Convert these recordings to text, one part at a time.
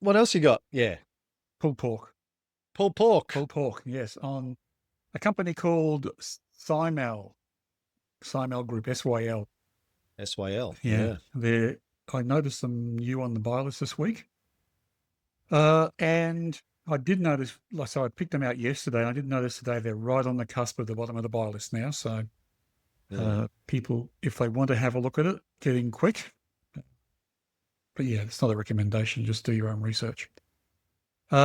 What else you got? Yeah. Pulled pork. Pulled pork. Pulled pork, yes, on a company called Symal, Symal Group, SYL. SYL. Yeah, Yeah. I noticed them new on the buy list this week. And I did notice, like, so I picked them out yesterday. I did notice today they're right on the cusp of the bottom of the buy list now. So Yeah. people, if they want to have a look at it, get in quick. But yeah, it's not a recommendation. Just do your own research. Do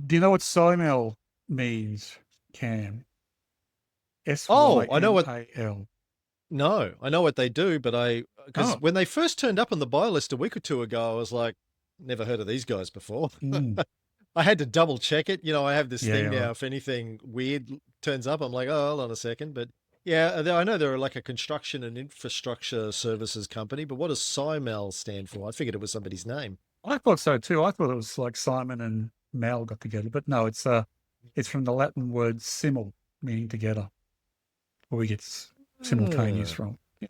you know what Symal means, Cam? S Y Oh, I know M what. A L. No, I know what they do, but because Oh, when they first turned up on the buy list a week or two ago, I was like, never heard of these guys before. mm, I had to double check it. I have this yeah, thing yeah, now. right. If anything weird turns up, I'm like, oh, hold on a second. But yeah, I know they're like a construction and infrastructure services company, but what does SIMEL stand for? I figured it was somebody's name. I thought so too. I thought it was like Simon and Mal got together, but no, it's from the Latin word simul, meaning together, where we get simultaneous Ah, from. Yeah.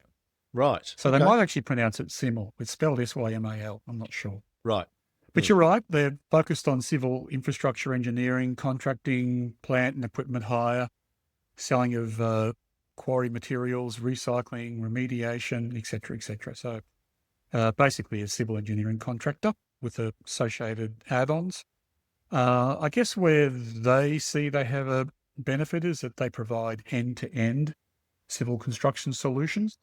right. So they Okay. might actually pronounce it simul. It's spelled Symal. I'm not sure. Right. But Hmm. you're right. They're focused on civil infrastructure engineering, contracting, plant and equipment hire, selling of quarry materials, recycling, remediation, etc., etc. So basically a civil engineering contractor with associated add-ons. I guess where they see they have a benefit is that they provide end-to-end civil construction solutions,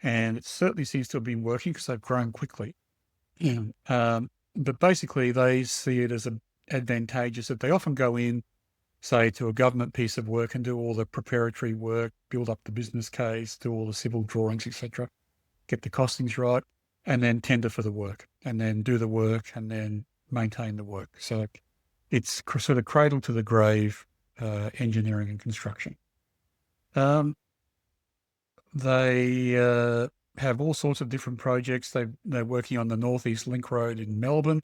and it certainly seems to have been working because they've grown quickly. Yeah. But basically, they see it as advantageous that they often go in, say, to a government piece of work and do all the preparatory work, build up the business case, do all the civil drawings, etc., get the costings right, and then tender for the work, and then do the work, and then maintain the work. So it's sort of cradle to the grave engineering and construction. Um, they have all sorts of different projects. They're working on the Northeast Link Road in Melbourne.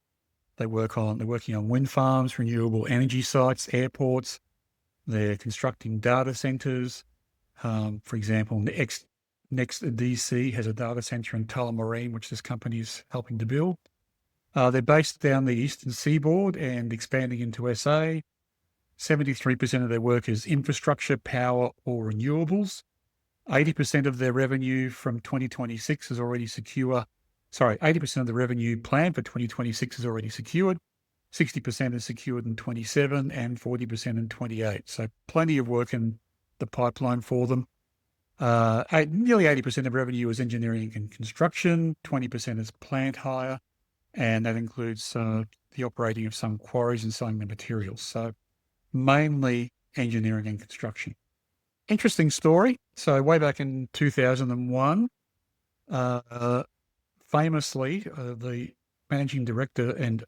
They're working on wind farms, renewable energy sites, airports. They're constructing data centers. For example, Next DC has a data center in Tullamarine, which this company is helping to build. They're based down the eastern seaboard and expanding into SA. 73% of their work is infrastructure, power, or renewables. 80% of their revenue from 2026 is already secure. Sorry, 80% of the revenue planned for 2026 is already secured. 60% is secured in 27 and 40% in 28. So plenty of work in the pipeline for them. Nearly 80% of revenue is engineering and construction. 20% is plant hire, and that includes the operating of some quarries and selling the materials. So mainly engineering and construction. Interesting story. So way back in 2001, uh, famously, the managing director and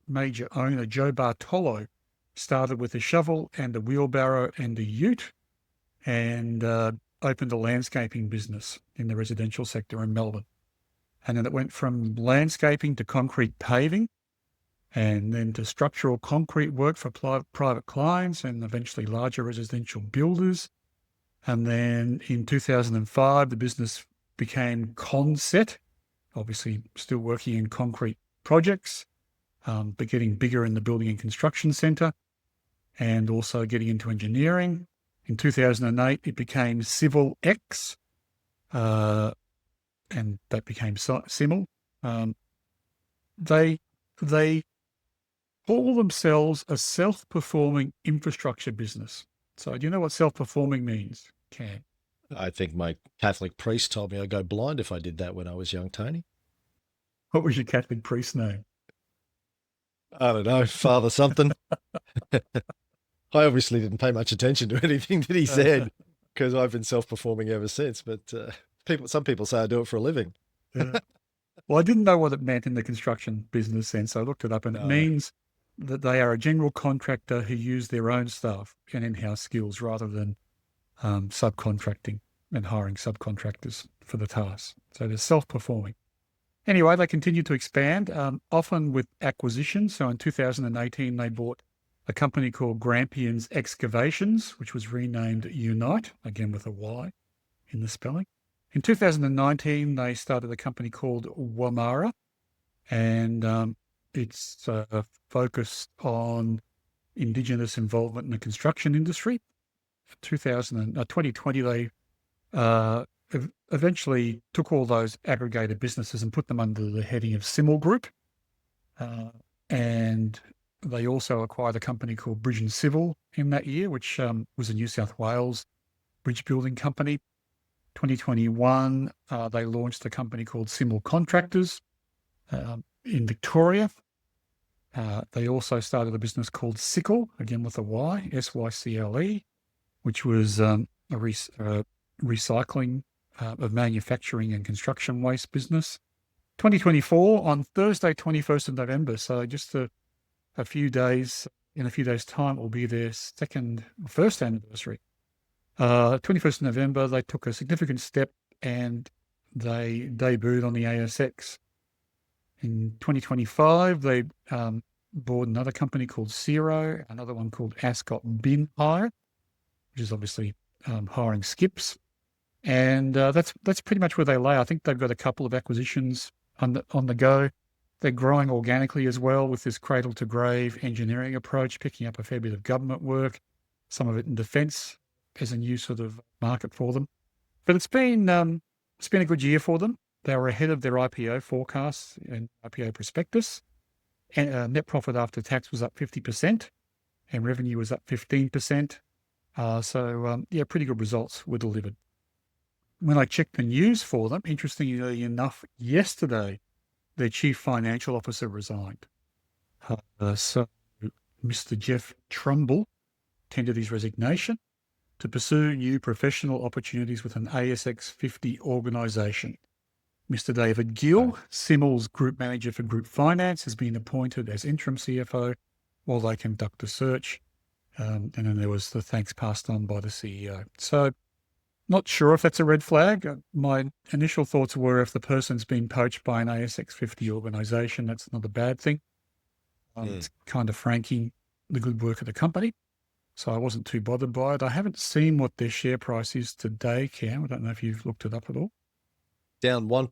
major owner, Joe Bartolo, started with a shovel and a wheelbarrow and a ute and opened a landscaping business in the residential sector in Melbourne. And then it went from landscaping to concrete paving and then to structural concrete work for private clients and eventually larger residential builders. And then in 2005, the business became Conset, obviously still working in concrete projects, but getting bigger in the building and construction centre and also getting into engineering. In 2008, it became Civil X, uh, and that became Simul. Um, they they call themselves a self-performing infrastructure business. So do you know what self-performing means, Cam? I think my Catholic priest told me I'd go blind if I did that when I was young, Tony. What was your Catholic priest name? I don't know, Father something. I obviously didn't pay much attention to anything that he said because I've been self-performing ever since. But some people say I do it for a living. Yeah. Well, I didn't know what it meant in the construction business sense, so I looked it up, and it No. means that they are a general contractor who use their own staff and in-house skills rather than subcontracting and hiring subcontractors for the tasks. So they're self-performing. Anyway, they continue to expand, often with acquisitions. So in 2018, they bought a company called Grampians Excavations, which was renamed Unite, again with a Y in the spelling. In 2019, they started a company called Wamara, and It's focused on Indigenous involvement in the construction industry. 2020, they eventually took all those aggregated businesses and put them under the heading of Symal Group. And they also acquired a company called Bridge and Civil in that year, which was a New South Wales bridge building company. 2021, they launched a company called Symal Contractors in Victoria. They also started a business called SYL, again with a Y, SYCLE, which was a recycling of manufacturing and construction waste business. 2024, on Thursday, 21st of November, so just a few days, in a few days' time, it will be their first anniversary. 21st of November, they took a significant step and they debuted on the ASX. In 2025, they bought another company called Xero, another one called Ascot Bin Hire, which is obviously hiring skips. And that's pretty much where they lay. I think they've got a couple of acquisitions on the go. They're growing organically as well with this cradle to grave engineering approach, picking up a fair bit of government work, some of it in defence as a new sort of market for them. But it's been a good year for them. They were ahead of their IPO forecasts and IPO prospectus. And net profit after tax was up 50% and revenue was up 15%. Pretty good results were delivered. When I checked the news for them, interestingly enough, yesterday, their chief financial officer resigned. So Mr. Jeff Trumbull tendered his resignation to pursue new professional opportunities with an ASX 50 organisation. Mr. David Gill, Symal's Group Manager for Group Finance, has been appointed as interim CFO while they conduct the search. And then there was the thanks passed on by the CEO. So not sure if that's a red flag. My initial thoughts were if the person's been poached by an ASX 50 organisation, that's not a bad thing. It's kind of franking the good work of the company. So I wasn't too bothered by it. I haven't seen what their share price is today, Cam. I don't know if you've looked it up at all. Down 1%,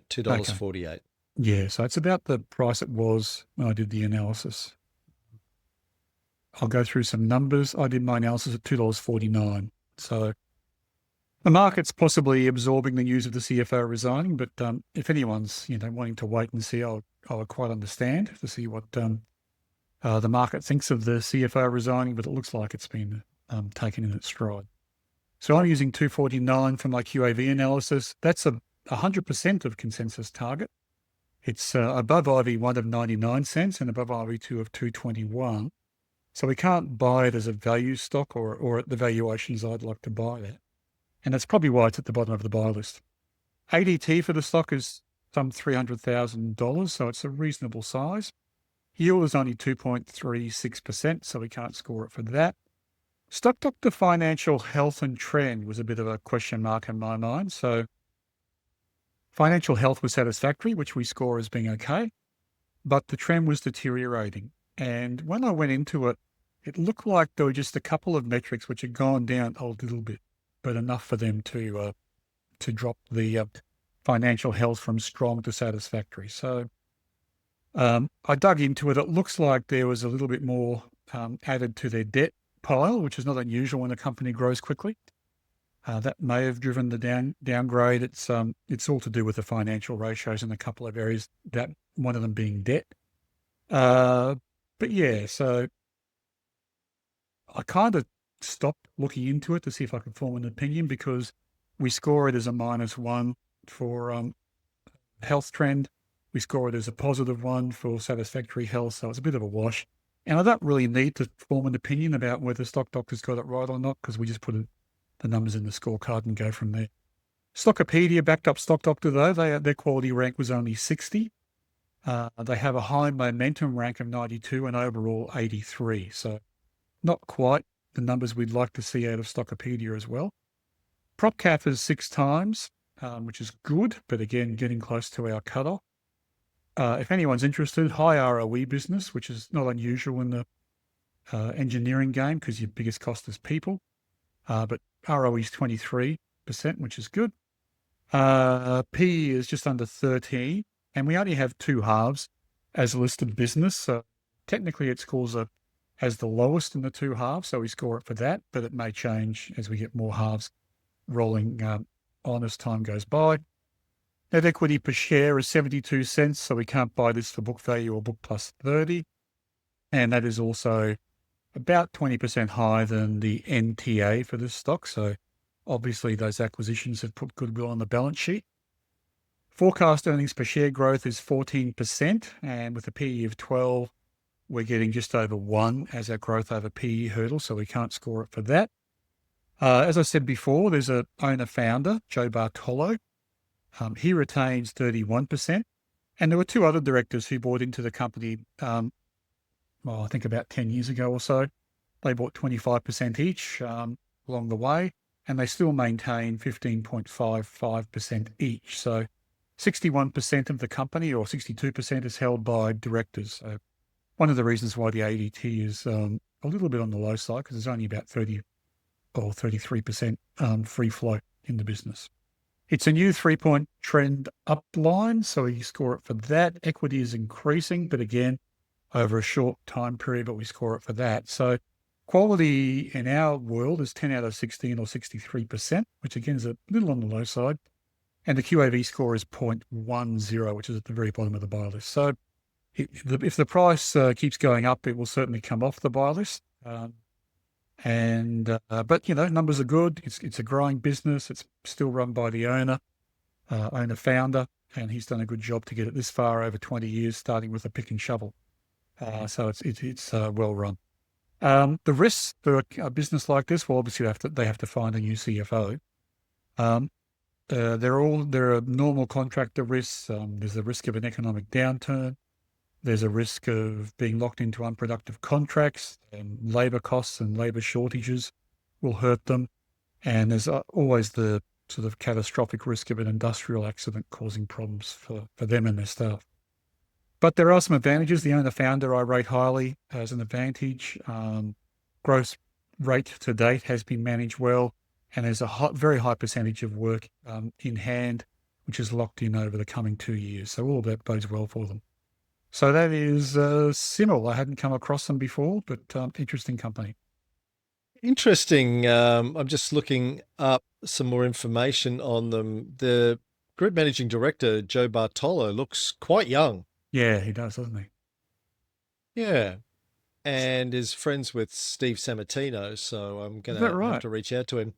$2.48. Okay. Yeah, so it's about the price it was when I did the analysis. I'll go through some numbers. I did my analysis at $2.49. So the market's possibly absorbing the news of the CFO resigning, but if anyone's wanting to wait and see, I would quite understand to see what the market thinks of the CFO resigning, but it looks like it's been taken in its stride. So I'm using 249 for my QAV analysis. That's 100% of consensus target. It's above IV1 of 99 cents and above IV2 of 221. So we can't buy it as a value stock or at the valuations I'd like to buy it. And that's probably why it's at the bottom of the buy list. ADT for the stock is some $300,000, so it's a reasonable size. Yield is only 2.36%, so we can't score it for that. Stock Doctor Financial Health and Trend was a bit of a question mark in my mind. So financial health was satisfactory, which we score as being okay, but the trend was deteriorating. And when I went into it, it looked like there were just a couple of metrics which had gone down a little bit, but enough for them to drop the financial health from strong to satisfactory. So I dug into it. It looks like there was a little bit more added to their debt pile, which is not unusual when a company grows quickly. That may have driven the downgrade. It's all to do with the financial ratios in a couple of areas, that one of them being debt. But yeah, so I kind of stopped looking into it to see if I could form an opinion, because we score it as a -1 for health trend. We score it as a +1 for satisfactory health. So it's a bit of a wash. And I don't really need to form an opinion about whether Stock Doctor's got it right or not, because we just put the numbers in the scorecard and go from there. Stockopedia backed up Stock Doctor though. Their quality rank was only 60. They have a high momentum rank of 92 and overall 83. So not quite the numbers we'd like to see out of Stockopedia as well. PropCap is 6 times, which is good, but again, getting close to our cutoff. If anyone's interested, high ROE business, which is not unusual in the engineering game because your biggest cost is people. But ROE is 23%, which is good. PE is just under 13, and we only have 2 halves. as a listed business. So technically it has the lowest in the two halves, so we score it for that, but it may change as we get more halves rolling on as time goes by. Net equity per share is 72 cents, so we can't buy this for book value or book plus 30. And that is also about 20% higher than the NTA for this stock. So obviously those acquisitions have put goodwill on the balance sheet. Forecast earnings per share growth is 14%, and with a PE of 12, we're getting just over 1 as our growth over PE hurdle, so we can't score it for that. As I said before, there's a owner-founder, Joe Bartolo. He retains 31%, and there were two other directors who bought into the company, I think about 10 years ago or so. They bought 25% each along the way, and they still maintain 15.55% each. So 61% of the company, or 62%, is held by directors. So one of the reasons why the ADT is a little bit on the low side, because there's only about 30 or 33% free float in the business. It's a new 3-point trend up line, so we score it for that. Equity is increasing, but again, over a short time period, but we score it for that. So quality in our world is 10 out of 16 or 63%, which again is a little on the low side. And the QAV score is 0.10, which is at the very bottom of the buy list. So if the price keeps going up, it will certainly come off the buy list. But numbers are good. It's a growing business. It's still run by the owner-founder, and he's done a good job to get it this far over 20 years, starting with a pick and shovel. So it's well run. The risks for a business like this, well, obviously they have to find a new CFO. There are normal contractor risks. There's a risk of an economic downturn. There's a risk of being locked into unproductive contracts, and labour costs and labour shortages will hurt them. And there's always the sort of catastrophic risk of an industrial accident causing problems for them and their staff. But there are some advantages. The owner-founder I rate highly as an advantage. Gross rate to date has been managed well, and there's a very high percentage of work in hand, which is locked in over the coming 2 years. So all of that bodes well for them. So that is Symal. I hadn't come across them before, but interesting company. Interesting. I'm just looking up some more information on them. The group managing director, Joe Bartolo, looks quite young. Yeah, he does, doesn't he? Yeah. And is friends with Steve Sammartino, so I'm going to have to reach out to him.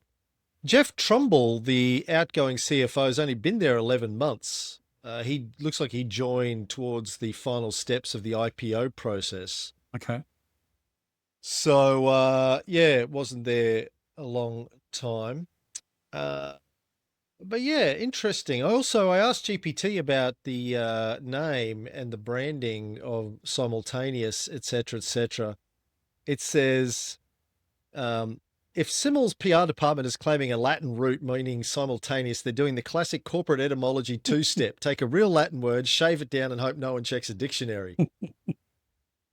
Jeff Trumbull, the outgoing CFO, has only been there 11 months. He looks like he joined towards the final steps of the IPO process. Okay. So, it wasn't there a long time. But yeah, interesting. I asked GPT about the name and the branding of simultaneous, etc., etc. It says, if Symal's PR department is claiming a Latin root meaning simultaneous, they're doing the classic corporate etymology two-step. Take a real Latin word, shave it down, and hope no one checks a dictionary.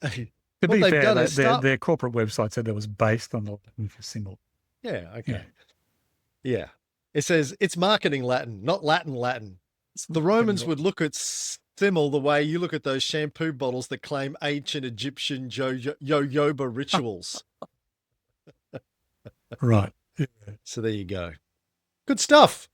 To be fair, their corporate website said that was based on the Latin for Symal. Yeah, okay. Yeah. It says it's marketing Latin, not Latin. The Romans would look at Symal the way you look at those shampoo bottles that claim ancient Egyptian yoyoba rituals. Right. So there you go. Good stuff.